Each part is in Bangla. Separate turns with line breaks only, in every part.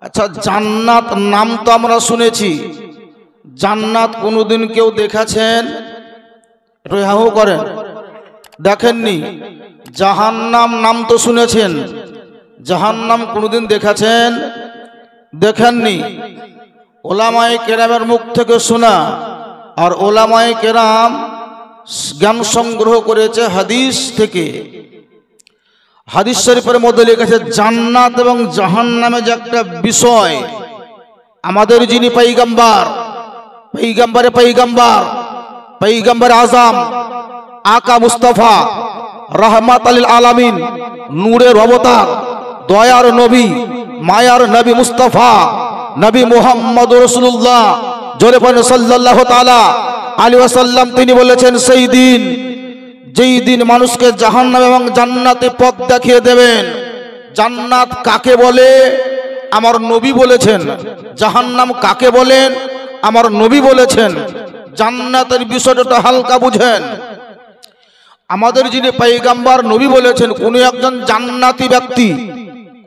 আচ্ছা, জান্নাত নাম তো আমরা শুনেছি, জান্নাত কোনোদিন কেউ দেখেছেন? একটু হাহু করেন। দেখেননি? জাহান্নাম নাম তো শুনেছেন, জাহান্নাম কোনোদিন দেখেছেন? দেখেননি। ওলামায়ে কেরামের মুখ থেকে শোনা, আর ওলামায়ে কেরাম জ্ঞান সংগ্রহ করেছে হাদিস থেকে। হাদিস শরীফের মধ্যে লিখেছে জান্নাত এবং জাহান্নামে যে একটা বিষয়, আমাদের যিনি পয়গম্বর, পয়গম্বর আজম আকা মুস্তাফা রহমাত লিল আলামিন, নূরের অবতার, দয়ার নবী, মায়ার নবী মুস্তাফা নবী মুহাম্মদ রাসূলুল্লাহ জোরে বলেন সাল্লাল্লাহু তাআলা আলাইহি ওয়াসাল্লাম, তিনি বলেছেন সেই দিন, যেই দিন মানুষকে জাহান্নাম এবং জান্নাতে পথ দেখিয়ে দেবেন। জান্নাত কাকে বলে আমার নবী বলেছেন, জাহান্নাম কাকে বলেন আমার নবী বলেছেন। জান্নাতের বিষয়টা হালকা বুঝেন। আমাদের যিনি পয়গম্বর নবী বলেছেন, কোন একজন জান্নাতি ব্যক্তি,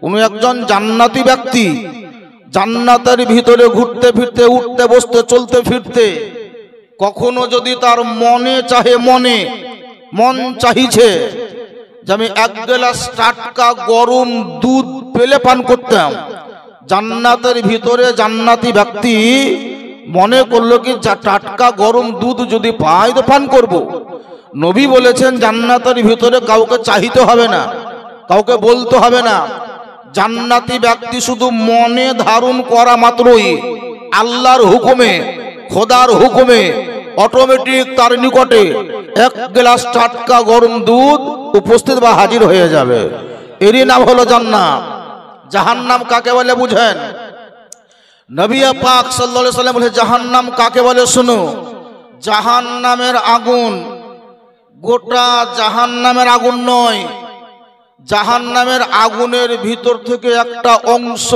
কোন একজন জান্নাতি ব্যক্তি জান্নাতের ভিতরে ঘুরতে ফিরতে, উঠতে বসতে, চলতে ফিরতে, কখনো যদি তার মনে চাহে, মন চাহিছে যে আমি এক গ্লাস টাটকা গরম দুধ পেলে পান করতাম, জান্নাতের ভিতরে জান্নাতি ব্যক্তি মনে করলো কি টাটকা গরম দুধ যদি পাই তো পান করব। নবী বলেছেন জান্নাতের ভিতরে কাউকে চাইতে হবে না, কাউকে বলতে হবে না। জান্নাতি ব্যক্তি শুধু মনে ধারণ করা মাত্রই আল্লাহর হুকুমে, খোদার হুকুমে অটোমেটিক তার নিকটে এক গ্লাস টাটকা গরম দুধ উপস্থিত বা হাজির হয়ে যাবে। এরই নাম হলো জান্নাত। জাহান্নাম কাকে বলে বুঝেন? নবী পাক সাল্লাল্লাহু আলাইহি ওয়াসাল্লাম বলে জাহান্নাম কাকে বলে শুনো। জাহান্নামের আগুন গোটা জাহান্নামের আগুন নয়, জাহান্নামের আগুনের ভিতর থেকে একটা অংশ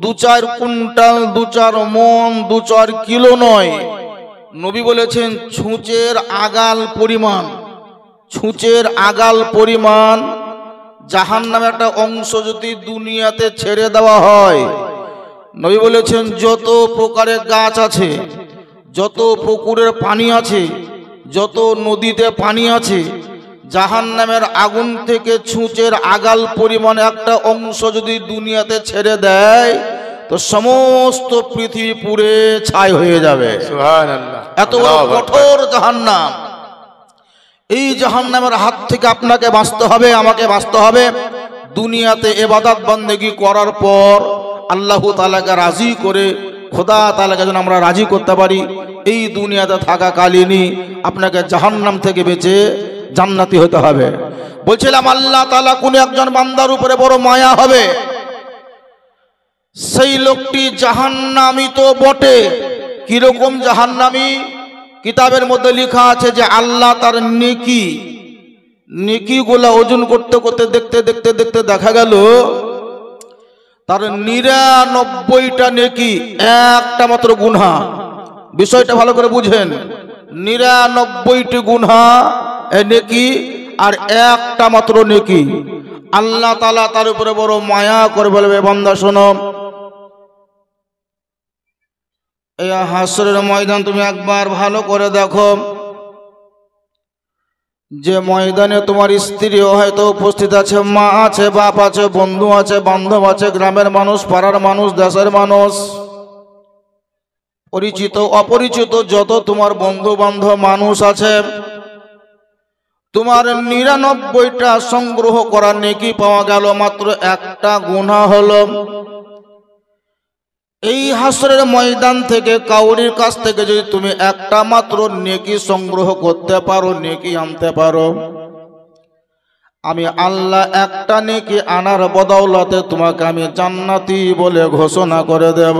2-4 কুইন্টাল, 2-4 মণ, 2-4 কিলো নয়, নবী বলেছেন ছুঁচের আগাল পরিমাণ, ছুঁচের আগাল পরিমাণ জাহান্নামের একটা অংশ যদি দুনিয়াতে ছেড়ে দেওয়া হয়, নবী বলেছেন যত প্রকারের গাছ আছে, যত পুকুরের পানি আছে, যত নদীতে পানি আছে, জাহান্নামের আগুন থেকে ছুঁচের আগাল পরিমাণ একটা অংশ যদি দুনিয়াতে ছেড়ে দেয় তো সমস্ত পৃথিবী পুড়ে ছাই হয়ে যাবে। সুবহানাল্লাহ। এত বড় কঠোর জাহান্নাম। এই জাহান্নামের হাত থেকে আপনাকে বাঁচতে হবে, আমাকে বাঁচতে হবে। দুনিয়াতে ইবাদত বন্দেগী করার পর আল্লাহ তাআলাকে রাজি করে, খোদা তাআলাকে যেন আমরা রাজি করতে পারি, এই দুনিয়াতে থাকাকালীনই আপনাকে জাহান্নাম থেকে বেঁচে জান্নাতি হতে হবে। বলছিলাম আল্লাহ তাআলা কোন একজন বান্দার উপরে বড় মায়া হবে, সেই লোকটি জাহান্নামী তো বটে। কিরকম জাহান্নামী? কিতাবের মধ্যে লেখা আছে যে আল্লাহ তার নেকিগুলা ওজন করতে করতে দেখতে দেখতে দেখতে দেখা গেল তার 99টা নেকি, একটা মাত্র গুনাহ। বিষয়টা ভালো করে বুঝেন, 99টি গুনাহ নেকি আর একটা মাত্র নেকি। আল্লাহ তাআলা তার উপরে বড় মায়া করে বলবে, বান্দা শোনো, এই হাসরের ময়দান তুমি একবার ভালো করে দেখো, যে ময়দানে তোমার স্ত্রীও হয়তো উপস্থিত আছে, মা আছে, বাপ আছে, বন্ধু আছে, বান্ধব আছে, গ্রামের মানুষ, পাড়ার মানুষ, দেশের মানুষ, পরিচিত অপরিচিত যত তোমার বন্ধু বান্ধব মানুষ আছে, তোমার 99টা সংগ্রহ করা নেকি পাওয়া গেল, মাত্র একটা গুনাহ হলো। এই হাসরের ময়দান থেকে কাউরির কাছ থেকে যদি তুমি একটা মাত্র নেকি সংগ্রহ করতে পারো, নেকি আনতে পারো, আমি আল্লাহ একটা নেকি আনার বদৌলতে তোমাকে আমি জান্নাতি বলে ঘোষণা করে দেব।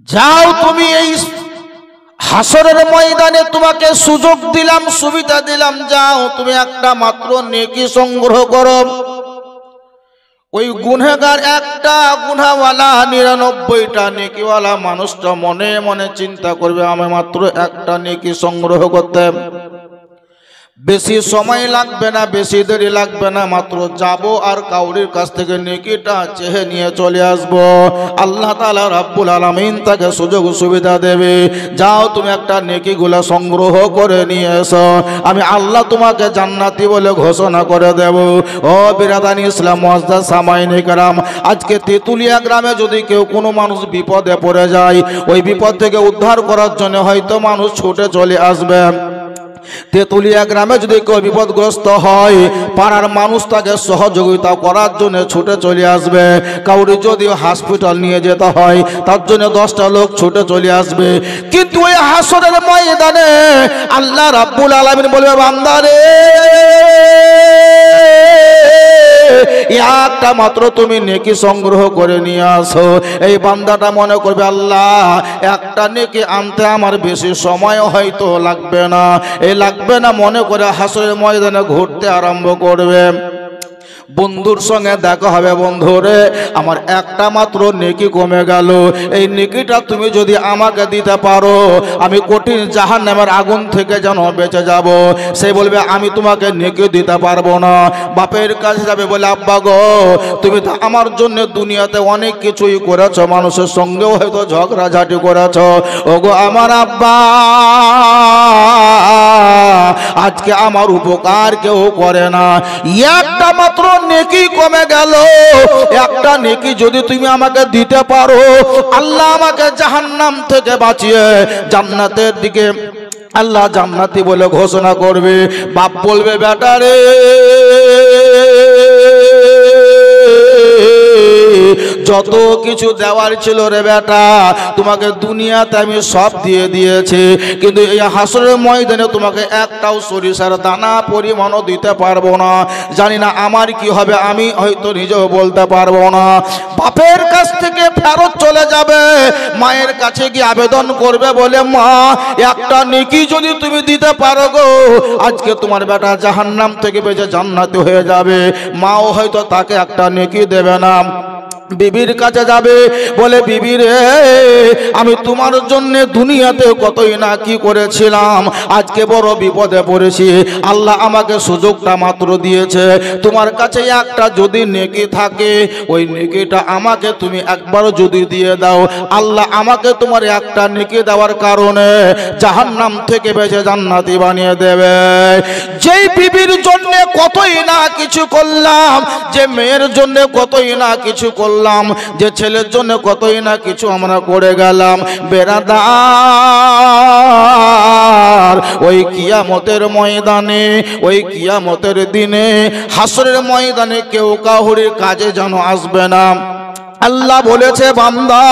যাও, তুমি এই হাসরের ময়দানে তোমাকে সুযোগ দিলাম, সুবিধা দিলাম, যাও তুমি একটা মাত্র নেকি সংগ্রহ করো। ওই গুনাহগার একটা গুনাহওয়ালা 99টা নেকিওয়ালা মানুষটা মনে মনে চিন্তা করবে আমি মাত্র একটা নেকি সংগ্রহ করতে, বেশি সময় লাগবে না, বেশি দেরি লাগবে না, মাত্র যাব আর কাউরির কাছ থেকে নেকিটা চেয়ে নিয়ে চলে আসব। আল্লাহ তাআলা রাব্বুল আলামিন তাকে সুযোগ সুবিধা দেবে, যাও তুমি একটা নেকিগুলো সংগ্রহ করে নিয়ে এসো, আমি আল্লাহ তোমাকে জান্নাতি বলে ঘোষণা করে দেব। ও বিরাদানি ইসলাম মুআজ্জাজ সামাইনে কেরাম, আজকে তেতুলিয়া গ্রামে যদি কেউ কোনো মানুষ বিপদে পড়ে যায়, ওই বিপদ থেকে উদ্ধার করার জন্য হয়তো মানুষ ছুটে চলে আসবে। তেতুলিয়া গ্রামে যদি কেউ বিপদগ্রস্ত হয়, পাড়ার মানুষ তাকে সহযোগিতা করার জন্য ছুটে চলে আসবে। কাউরি যদি হসপিটাল নিয়ে যেতে হয়, তার জন্য 10টা লোক ছুটে চলে আসবে। কিন্তু ওই হাসরের ময়দানে আল্লাহ রাব্বুল আলামিন বলবে, বান্দারে একটা মাত্র তুমি নেকি সংগ্রহ করে নিয়ে আসো। এই বান্দাটা মনে করবে, আল্লাহ একটা নেকি আনতে আমার বেশি সময় হয়তো লাগবে না, লাগবে না মনে করে হাসরের ময়দানে ঘুরতে আরম্ভ করবে। বন্ধুর সঙ্গে দেখা হবে, বন্ধুরে আমার একটা মাত্র নেকি কমে গেল, এই নেকিটা তুমি যদি আমাকে দিতে পারো, আমি কঠিন জাহান্নামের আগুন থেকে যেন বেঁচে যাব। সে বলবে, আমি তোমাকে নেকি দিতে পারবো না। বাপের কাছে যাবে, বলে, আব্বা গো, তুমি তো আমার জন্য দুনিয়াতে অনেক কিছুই করেছো, মানুষের সঙ্গেও হয়তো ঝগড়াঝাটি করেছো, ওগো আমার আব্বা, আজকে আমার উপকার কেউ করে না, একটা মাত্র নেকি কমে গেল, একটা নেকি যদি তুমি আমাকে দিতে পারো, আল্লাহ আমাকে জাহান্নাম থেকে বাঁচিয়ে জান্নাতের দিকে আল্লাহ জান্নাতি বলে ঘোষণা করবে। বাপ বলবে, বেটা রে, যত কিছু দেওয়ার ছিল রে বেটা, তোমাকে দুনিয়াতে আমি সব দিয়ে দিয়েছি, কিন্তু এই হাসরের ময়দানে তোমাকে একটাও সরিষার দানা পরিমাণও দিতে পারবো না। জানি না আমার কি হবে, আমি হয়তো নিজেও বলতে পারবো না। বাপের কাছ থেকে ফেরত চলে যাবে, মায়ের কাছে গিয়ে আবেদন করবে, বলে, মা একটা নেকি যদি তুমি দিতে পারো গো, আজকে তোমার বেটা জাহান্নাম থেকে বেঁচে জান্নাতি হয়ে যাবে। মাও হয়তো তাকে একটা নেকি দেবে না। বিবির কাছে যাবে, বলে, বিবি রে, আমি তোমার জন্য দুনিয়াতে কতই না কি করেছিলাম, আজকে বড় বিপদে পড়েছি, আল্লাহ আমাকে সুযোগটা মাত্র দিয়েছে, তোমার কাছে একটা যদি নেকি থাকে, ওই নেকিটা আমাকে তুমি একবার যদি দিয়ে দাও, আল্লাহ আমাকে তোমার একটা নেকি দেওয়ার কারণে জাহান্নাম থেকে বেঁচে জান্নাতি বানিয়ে দেবে। যেই বিবির জন্য কতই না কিছু করলাম, যে মেয়ের জন্য কতই না কিছু করলাম, যে ছেলের জন্য কতই না কিছু আমরা করে গেলাম, বেরাদার, ওই কিয়ামতের ময়দানে, ওই কিয়ামতের দিনে, হাসরের ময়দানে কেউ কাউরির কাজে যেন আসবে না। আল্লাহ বলেছে, বান্দা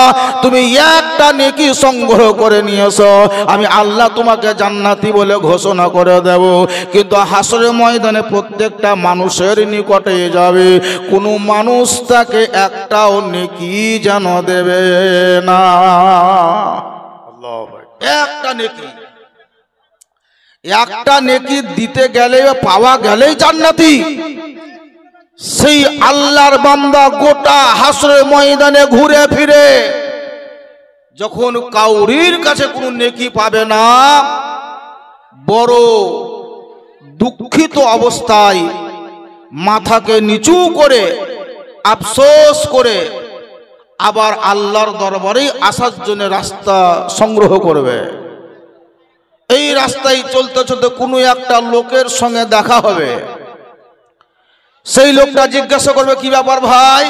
তুমি একটা নেকি সংগ্রহ করে নিয়েছো, আমি আল্লাহ তোমাকে জান্নাতি বলে ঘোষণা করে দেব। কিন্তু হাসরের ময়দানে প্রত্যেকটা মানুষের নিকটে যাবে, কোনো মানুষ তাকে একটাও নেকি যেন দেবে না। একটা নেকি, একটা নেকি দিতে গেলে, পাওয়া গেলেই জান্নাতি। সেই আল্লাহর বান্দা গোটা হাসরের ময়দানে ঘুরে ফিরে যখন কাউরির কাছে কোনো নেকি পাবে না, বড় দুঃখিত অবস্থায় মাথাকে নিচু করে আফসোস করে আবার আল্লাহর দরবারে আসার জন্য রাস্তা সংগ্রহ করবে। এই রাস্তায় চলতে চলতে কোনো একটা লোকের সঙ্গে দেখা হবে। সেই লোকটা জিজ্ঞাসা করবে, কি ব্যাপার ভাই,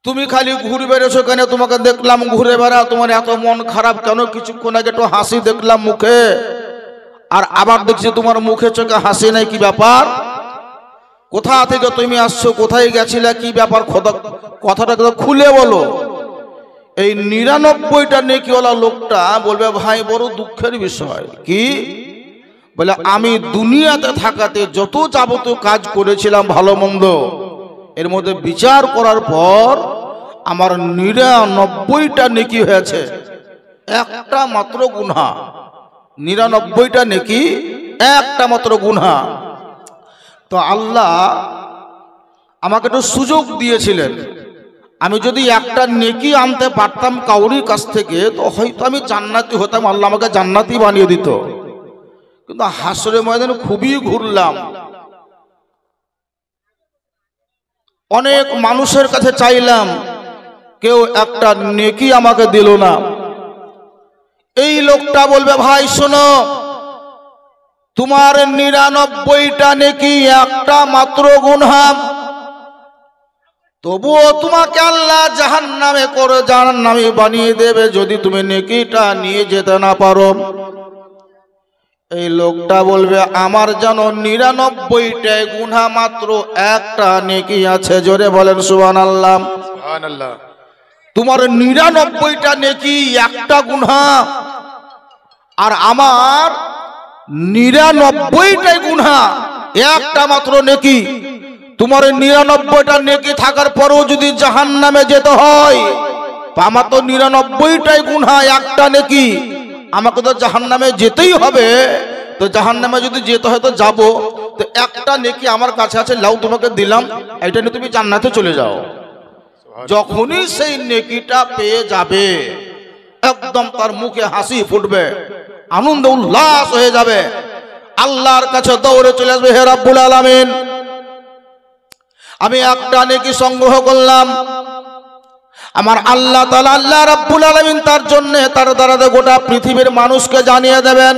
তুমি খালি ঘুরে বেড়েছো কেন? তোমাকে দেখলাম ঘুরে বেড়া, তোমার এত মন খারাপ কেন? কিছুক্ষণ আগে একটু হাসি দেখলাম মুখে, আর আবার দেখছি তোমার মুখে চোখে হাসি নাই, কি ব্যাপার? কোথা থেকে তুমি আসছো, কোথায় গেছিলে, কি ব্যাপার? কথাটা খুলে বলো। এই 99টা নেকিওয়ালা লোকটা বলবে, ভাই বড় দুঃখের বিষয়। কি? বলে, আমি দুনিয়াতে থাকাতে যত যাবতীয় কাজ করেছিলাম ভালো মন্দ, এর মধ্যে বিচার করার পর আমার 99টা নেকি হয়েছে, একটা মাত্র গুনাহ। 99টা নেকি, একটা মাত্র গুনাহ। তো আল্লাহ আমাকে একটু সুযোগ দিয়েছিলেন, আমি যদি একটা নেকি আনতে পারতাম কাউরির কাছ থেকে, তো হয়তো আমি জান্নাতি হতাম, আল্লাহ আমাকে জান্নাতি বানিয়ে দিত। কিন্তু হাসরের ময়দানে খুবই ঘুরলাম, অনেক মানুষের কাছে চাইলাম, কেউ একটা নেকি আমাকে দিল না। এই লোকটা বলবে, ভাই শোনো, তোমার 99টা নেকি, একটা মাত্র গুনাহ, তবুও তোমাকে আল্লাহ জাহান্নামে করে জাহান্নামী বানিয়ে দেবে যদি তুমি নেকিটা নিয়ে যেতে না পারো। এই লোকটা বলবে, আমার জানো 99টা গুনাহ, মাত্র একটা নেকি আছে। জোরে বলেন সুবহানাল্লাহ।
সুবহানাল্লাহ।
তোমার 99টা নেকি, একটা গুনাহ, আর আমার 99টাই গুনাহ, একটা মাত্র নেকি। তোমার 99টা নেকি থাকার পরেও যদি জাহান্নামে যেতে হয়, আমার তো 99টাই গুনাহ, একটা নেকি, আমাকে তো জাহান্নামে যেতেই হবে। তো জাহান্নামে যদি যেতে হয় তো যাবো, তো একটা নেকি আমার কাছে আছে, লাও তোমাকে দিলাম, এটা নিয়ে তুমি জান্নাতে চলে যাও। যখনই সেই নেকিটা পেয়ে যাবে, একদম তার মুখে হাসি ফুটবে, আনন্দ উল্লাস হয়ে যাবে, আল্লাহর কাছে দৌড়ে চলে আসবে, হে রাব্বুল আলামিন, আমি একটা নেকি সংগ্রহ করলাম। আমার আল্লাহ তাআলা, আল্লাহ রাব্বুল আলামিন তার জন্য তার দ্বারা গোটা পৃথিবীর মানুষকে জানিয়ে দেবেন।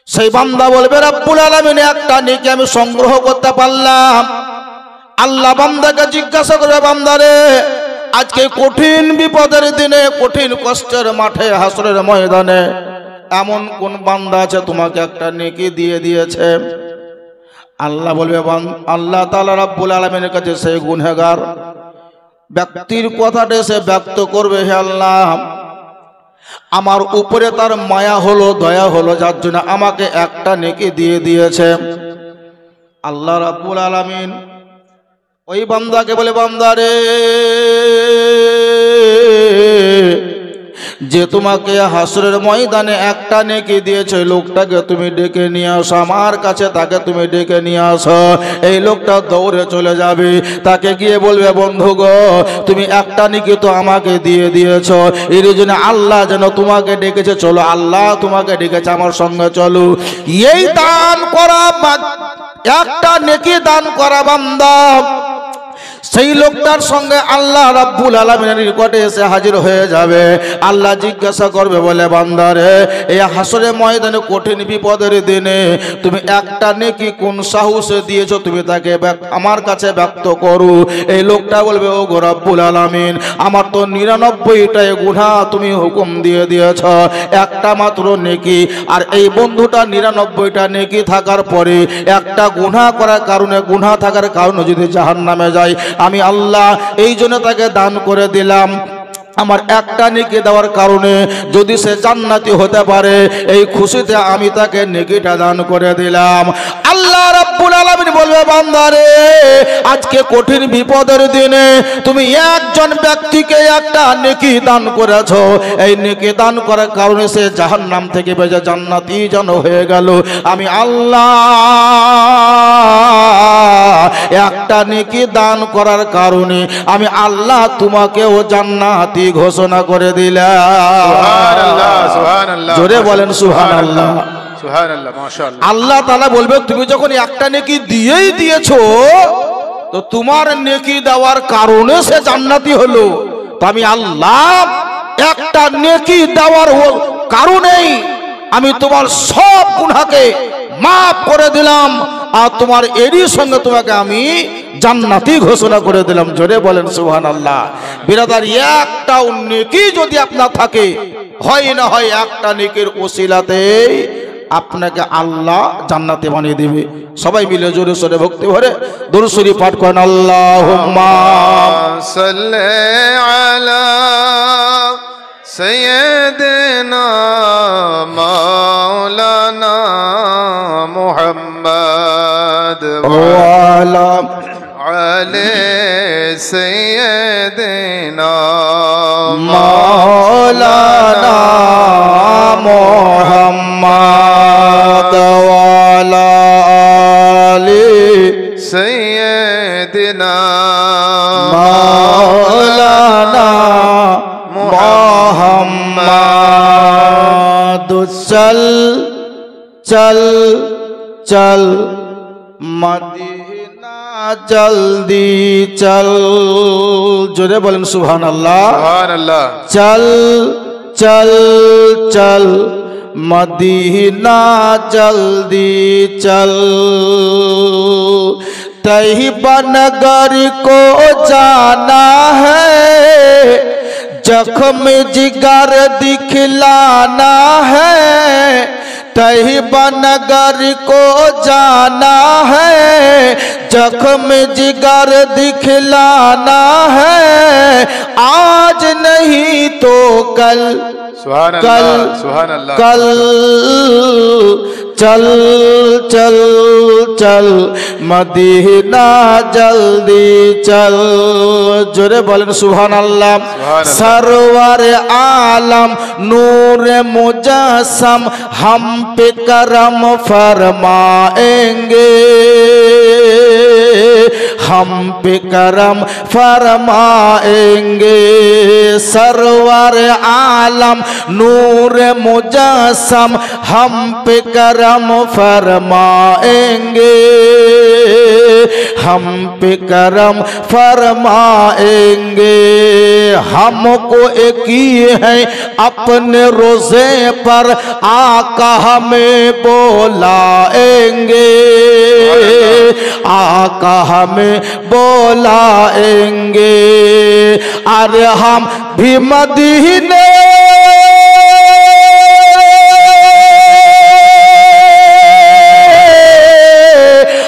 সেই বান্দা বলবে, রাব্বুল আলামিন, একটা নেকি আমি সংগ্রহ করতে পারলাম। আল্লাহ বান্দাকে জিজ্ঞাসা করবে, বান্দারে, আজকে কঠিন বিপদের দিনে, কঠিন কষ্টের মাঠে, হাসরের ময়দানে এমন কোন বান্দা আছে তোমাকে একটা নেকি দিয়ে দিয়েছে? আল্লাহ বলবে, আল্লাহ তাআলা রাব্বুল আলামিনের কাছে সেই গুনাহগার ব্যক্তির কথাটা সে ব্যক্ত করবে, হে আল্লাহ, আমার উপরে তার মায়া হলো, দয়া হলো, যার জন্য আমাকে একটা নেকি দিয়ে দিয়েছে। আল্লাহ রাব্বুল আলামিন ওই বান্দাকে বলে, বান্দারে, যে তোমাকে হাসরের ময়দানে একটা নেকি দিয়েছে, লোকটাকে তুমি ডেকে নিয়ে আসো আমার কাছে, তাকে তুমি ডেকে নিয়ে আসো। এই লোকটা দৌড়ে চলে যাবে, তাকে গিয়ে বলবে, বন্ধু গো, তুমি একটা নেকি তো আমাকে দিয়ে দিয়েছ, এর জন্য আল্লাহ যেন তোমাকে ডেকেছে, চলো, আল্লাহ তোমাকে ডেকেছে, আমার সঙ্গে চলো। এই দান করা, একটা নেকি দান করা বান্দা সেই লোকটার সঙ্গে আল্লাহ রাব্বুল আলামিনের নিকটে এসে হাজির হয়ে যাবে। আল্লাহ জিজ্ঞাসা করবে, বলে, বান্দারে, এই হাসরের ময়দানে কঠিন বিপদের দিনে তুমি একটা নেকি কোন সাহসে দিয়েছো, তুমি তাকে আমার কাছে ব্যক্ত করো। এই লোকটা বলবে, ও গো রাব্বুল আলামিন, আমার তো 99টাই গুনাহ তুমি হুকুম দিয়ে দিয়েছ, একটা মাত্র নেকি, আর এই বন্ধুটা 99টা নেকি থাকার পরে একটা গুনাহ করার কারণে, গুনাহ থাকার কারণে যদি জাহান্নামে যায়, আমি আল্লাহ এই জন্য তাকে দান করে দিলাম। আমার একটা নেকি দেওয়ার কারণে যদি সে জান্নাতি হতে পারে, এই খুশিতে আমি তাকে নেকিটা দান করে দিলাম। আল্লাহ রাব্বুল আলামিন বলবে, বান্দারে, আজকে কঠিন বিপদের দিনে তুমি একজন ব্যক্তিকে একটা নেকি দান করেছো, এই নেকি দান করার কারণে সে জাহান্নাম থেকে বেঁচে জান্নাতি যেন হয়ে গেল। আমি আল্লাহ একটা নেকি দান করার কারণে আমি আল্লাহ তোমাকেও জান্নাতি ঘোষণা করে দিলাম।
সুবহানাল্লাহ, সুবহানাল্লাহ,
জোরে বলেন সুবহানাল্লাহ।
সুবহানাল্লাহ, মাশাআল্লাহ।
আল্লাহ তাআলা বলবে, তুমি যখন একটা নেকি দিয়েই দিয়েছো, তো তোমার নেকি দেওয়ার কারণে সে জান্নাতি হলো, তো আমি আল্লাহ একটা নেকি দেওয়ার কারণেই আমি তোমার সব গুনাহকে মাফ করে দিলাম, আর তোমার এরই সঙ্গে তোমাকে আমি জান্নাতি ঘোষণা করে দিলাম। জোরে বলেন সুবহানাল্লাহ। বিরাদার, একটা নেকি যদি আপনার থাকে, হয় না হয় একটা নেকির ওসিলাতে আপনাকে আল্লাহ জান্নাতে বানিয়ে দিবে। সবাই মিলে জোরে সোরে ভক্তি ভরে দুরূদ শরীফ পাঠ করেন, আল্লাহুম্মা
সাল্লি আলা সাইয়্যিদিনা মাওলানা মুহাম্মদ ওয়া আলা আলি সাইয়্যিদিনা
মাওলানা মুহাম্মদ ওয়া আলা আলি
সাইয়্যিদিনা
মাওলানা মুহাম্মদ चल चल मदीना जल्दी चल। जोरे बोलें सुभान अल्लाह।
सुभान अल्लाह।
चल चल चल मदीना जल्दी चल। तैयबा नगर को जाना है, जख्म जिगर दिखलाना है। तैयबा नगर को जाना है, जख्म जिगर दिखलाना है। आज नहीं तो कल,
सुभान
कल
अल्लाह। सुभान अल्लाह।
कल चल चल चल मदीना जल्दी चल। जोरे बोलें सुभान अल्लाह। सरवर आलम नूर मुजस्सम हम पे करम फरमाएंगे, हम पे करम फरमाएंगे। सरवर आलम नूर मुजस्सम हम पे करम फरमाएंगे, हम पे करम फरमाएंगे। हमको एक ही है अपने रोजे पर आका हमें बोलाएंगे, आका हमें बोलाएंगे। अरे हम भी मदीने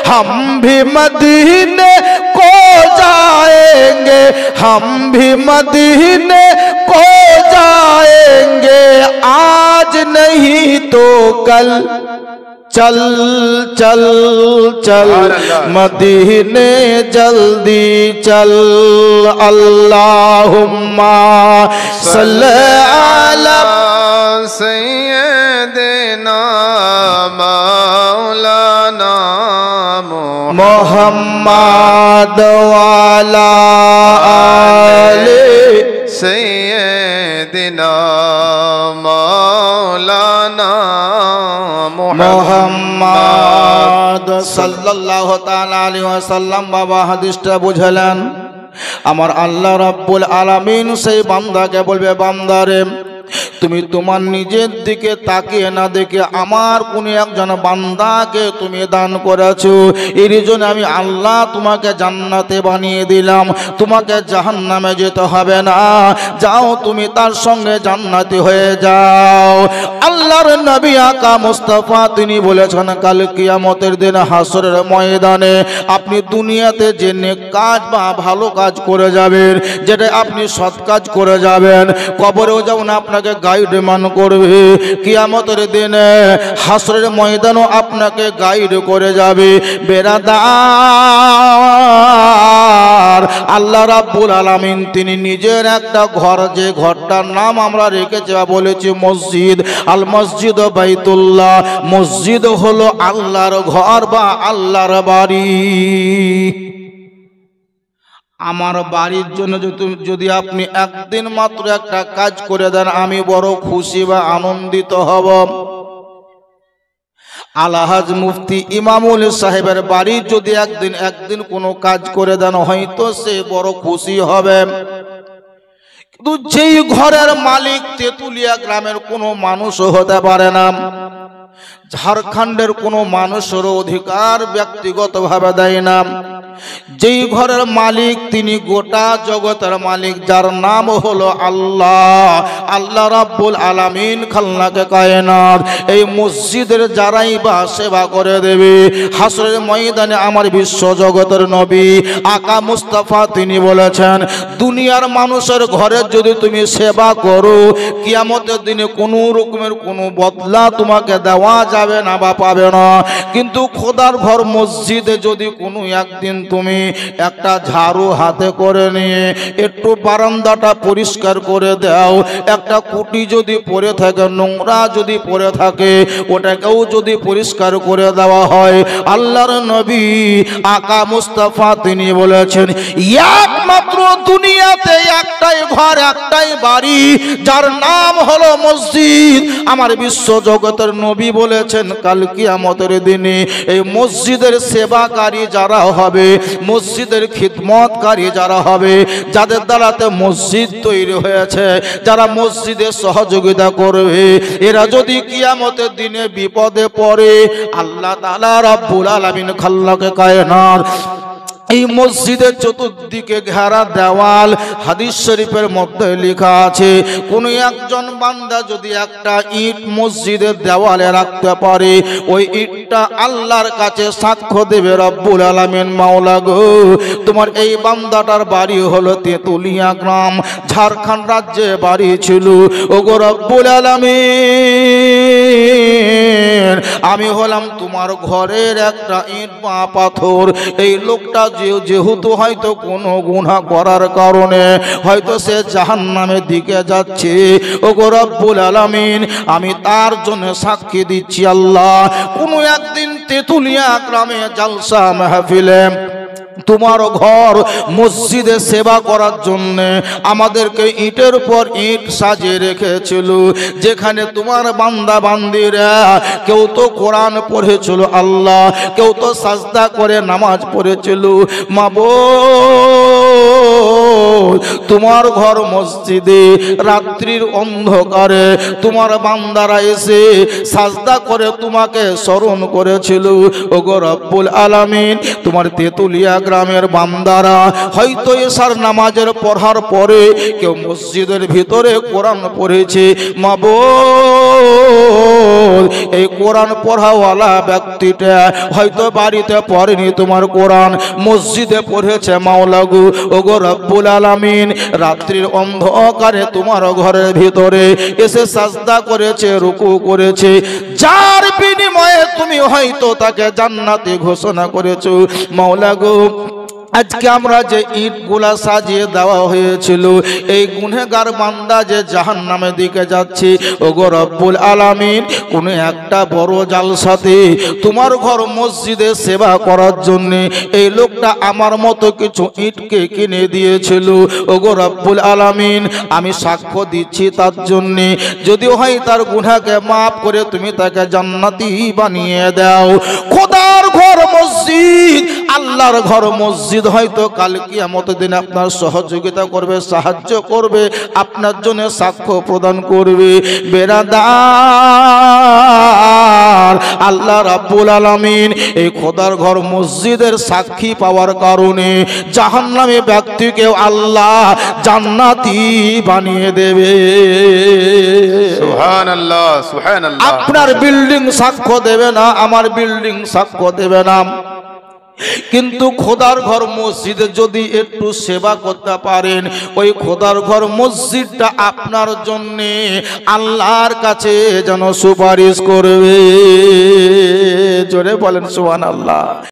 हम भी मदीने को जाएंगे, हम भी मदीने को जाएंगे। आज नहीं तो कल चल चल चल मदीने जल्दी चल। अल्लाहुम्मा सल्ली अला
सय्यिदना मौलाना
मोहम्मद वाला आले
सय्यिदना मौलाना
मोहम्मद सल्लल्लाहु ताला अलैहि वसल्लम। बाबा हादिसটা বুঝালেন। আমার আল্লাহ রাব্বুল আলামিন সেই বান্দাকে বলবে, বান্দারে তুমি তোমার নিজের দিকে তাকিয়ে না দেখে আমার কোন একজন বান্দাকে তুমি দান করেছো, এর জন্য আমি আল্লাহ তোমাকে জান্নাতে বানিয়ে দিলাম, তোমাকে জাহান্নামে যেতে হবে না। যাও তুমি তার সঙ্গে জান্নাতি হয়ে যাও। আল্লাহর নবী আকা মুস্তাফা তিনি বলেছেন, কাল কিয়ামতের দিন হাসরের ময়দানে আপনি দুনিয়াতে যে নেক কাজ বা ভালো কাজ করে যাবেন, যেটা আপনি সৎ কাজ করে যাবেন, কবরেও যেমন আপনাকে গাইড মান করবে, কিয়ামতের দিনে হাসরের ময়দানও আপনাকে গাইড করে যাবে। বেরাদার আল্লাহ রাব্বুল আলামিন তিনি নিজের একটা ঘর, যে ঘরটার নাম আমরা রেখেছি বা বলেছি মসজিদ, আল মসজিদ বাইতুল্লাহ। মসজিদ হলো আল্লাহর ঘর বা আল্লাহর বাড়ি। আমার বাড়ির জন্য যদি আপনি একদিন মাত্র একটা কাজ করে দেন, আমি বড় খুশি বা আনন্দিত হব। আলহাজ মুফতি ইমামুল সাহেবের বাড়ি যদি একদিন কোনো কাজ করে দেন, হয়তো সে বড় খুশি হবে। কিন্তু যেই ঘরের মালিক তেতুলিয়া গ্রামের কোনো মানুষও হতে পারে না, ঝাড়খণ্ডের কোনো মানুষের অধিকার ব্যক্তিগতভাবে দেয় না। যেই ঘরের মালিক তিনি গোটা জগতের মালিক, যার নাম হলো আল্লাহ, আল্লাহ রাব্বুল আলামিন খালনাকে কায়নাত। এই মসজিদের যারাই বা সেবা করে দেবে, হাসরের ময়দানে আমার বিশ্ব জগতের নবী আকা মুস্তাফা তিনি বলেছেন, দুনিয়ার মানুষের ঘরে যদি তুমি সেবা করো, কিয়ামতের দিনে কোনো রকমের কোনো বদলা তোমাকে দেওয়া যাবে না বা পাবে না। কিন্তু খোদার ঘর মসজিদে যদি কোনো একদিন তুমি একটা ঝাড়ু হাতে করে নিয়ে একটু বারান্দাটা পরিষ্কার করে দাও। একটা কুটি যদি পড়ে থাকে, নোংরা যদি পড়ে থাকে, ওটাকেও যদি পরিষ্কার করে দেওয়া হয়, আল্লাহর নবী আকা মুস্তাফা তিনি বলেছেন একমাত্র দুনিয়াতে একটাই ঘর, একটাই বাড়ি, যার নাম হলো মসজিদ। আমার বিশ্ব জগতের নবী বলেছেন কাল কিয়ামতের দিনে এই মসজিদের সেবাকারী যারা হবে, মসজিদের খিদমতকারী যারা হবে, যাদের দ্বারাতে মসজিদ তৈরি হয়েছে, যারা মসজিদে সহযোগিতা করবে, এরা যদি কিয়ামতের দিনে বিপদে পড়ে, আল্লাহ তাআলা রাব্বুল আলামিন খাল্লাকে কায়নাত এই মসজিদের চতুর্দিকে ঘেরা দেওয়াল, হাদিস শরীফের মধ্যে লেখা আছে কোন একজন বান্দা যদি একটা ইট মসজিদের দেওয়ালে রাখতে পারে, ওই ইটটা আল্লাহর কাছে সাক্ষ্য দেবে রব্বুল আলামিন মাওলা গো, তোমার এই বান্দাটার বাড়ি হলো তেতুলিয়া গ্রাম, ঝাড়খণ্ড রাজ্যে বাড়ি ছিল, ওগো রব্বুল আলামিন আমি হলাম তোমার ঘরের একটা ইট বা পাথর। এই লোকটা যেহেতু হয়তো কোনো গুনাহ করার কারণে হয়তো সে জাহান্নামের দিকে যাচ্ছে, ওগো রব্বুল আলামিন আমি তার জন্য সাক্ষী দিচ্ছি আল্লাহ, কোনো একদিন তেতুলিয়া গ্রামে জালসা মাহফিলে তোমার ঘর মসজিদে সেবা করার জন্য আমাদেরকে ইটের পর ইট সাজিয়ে রেখেছিল, যেখানে তোমার বান্দা বান্দিরা কেউ তো কোরআন পড়েছিল আল্লাহ, কেউ তো সাজদা করে নামাজ পড়েছিল। মাবুদ তোমার ঘর মসজিদে রাত্রির অন্ধকারে তোমার বান্দারা এসে সাজদা করে তোমাকে স্মরণ করেছিল, ওগো রব্বুল আলামিন তোমার তেতুলিয়া গ্রামের বান্দারা হয়তো এশার নামাজের পড়ার পরে কেউ মসজিদের ভিতরে কোরআন পড়েছে, মাবুদ এই কোরআন পড়াওয়ালা ব্যক্তিটা হয়তো বাড়িতে পড়েনি তোমার কোরআন, মসজিদে পড়েছে মাওলা গো, ওগো রব্বুল আলামিন রাত্রির অন্ধকারে তোমার ঘরের ভিতরে এসে সাজদা করেছে, রুকু করেছে, যার বিনিময়ে তুমি হয়তো তাকে জান্নাতি ঘোষণা করেছো মাওলা গো। আজকে আমরা যে ইটগুলা সাজিয়ে দেওয়া হয়েছিল, এই গুনহগার বান্দা যে জাহান্নামের দিকে যাচ্ছে, ওগো রব্বুল আলামিন কোন একটা বড় জালসাতে তোমার ঘর মসজিদে সেবা করার জন্য এই লোকটা আমার মতো কিছু ইটকে কিনে দিয়েছিল, ওগো রব্বুল আলামিন আমি সাক্ষ্য দিচ্ছি তার জন্য, যদিও হয় তার গুনাহকে মাফ করে তুমি তাকে জান্নাতি বানিয়ে দাও। খোদার ঘর মসজিদ, আল্লাহর ঘর মসজিদ হয়তো কাল কিয়ামতের দিন আপনার সহযোগিতা করবে, সাহায্য করবে, আপনার জন্য সাক্ষ্য প্রদান করবে। বেরাদার আল্লাহ রাব্বুল আলামিন এই খোদার ঘর মসজিদের সাক্ষী পাওয়ার কারণে জাহান্নামী ব্যক্তিকে আল্লাহ জান্নাতি বানিয়ে দেবে।
সুবহানাল্লাহ সুবহানাল্লাহ।
আপনার বিল্ডিং সাক্ষ্য দেবে না, আমার বিল্ডিং সাক্ষ্য দেবে না, কিন্তু খোদার ঘর মসজিদে যদি একটু সেবা করতে পারেন, ওই খোদার ঘর মসজিদটা আপনার জন্য আল্লাহর কাছে যেন সুপারিশ করবে। জোরে বলেন সুবহানাল্লাহ।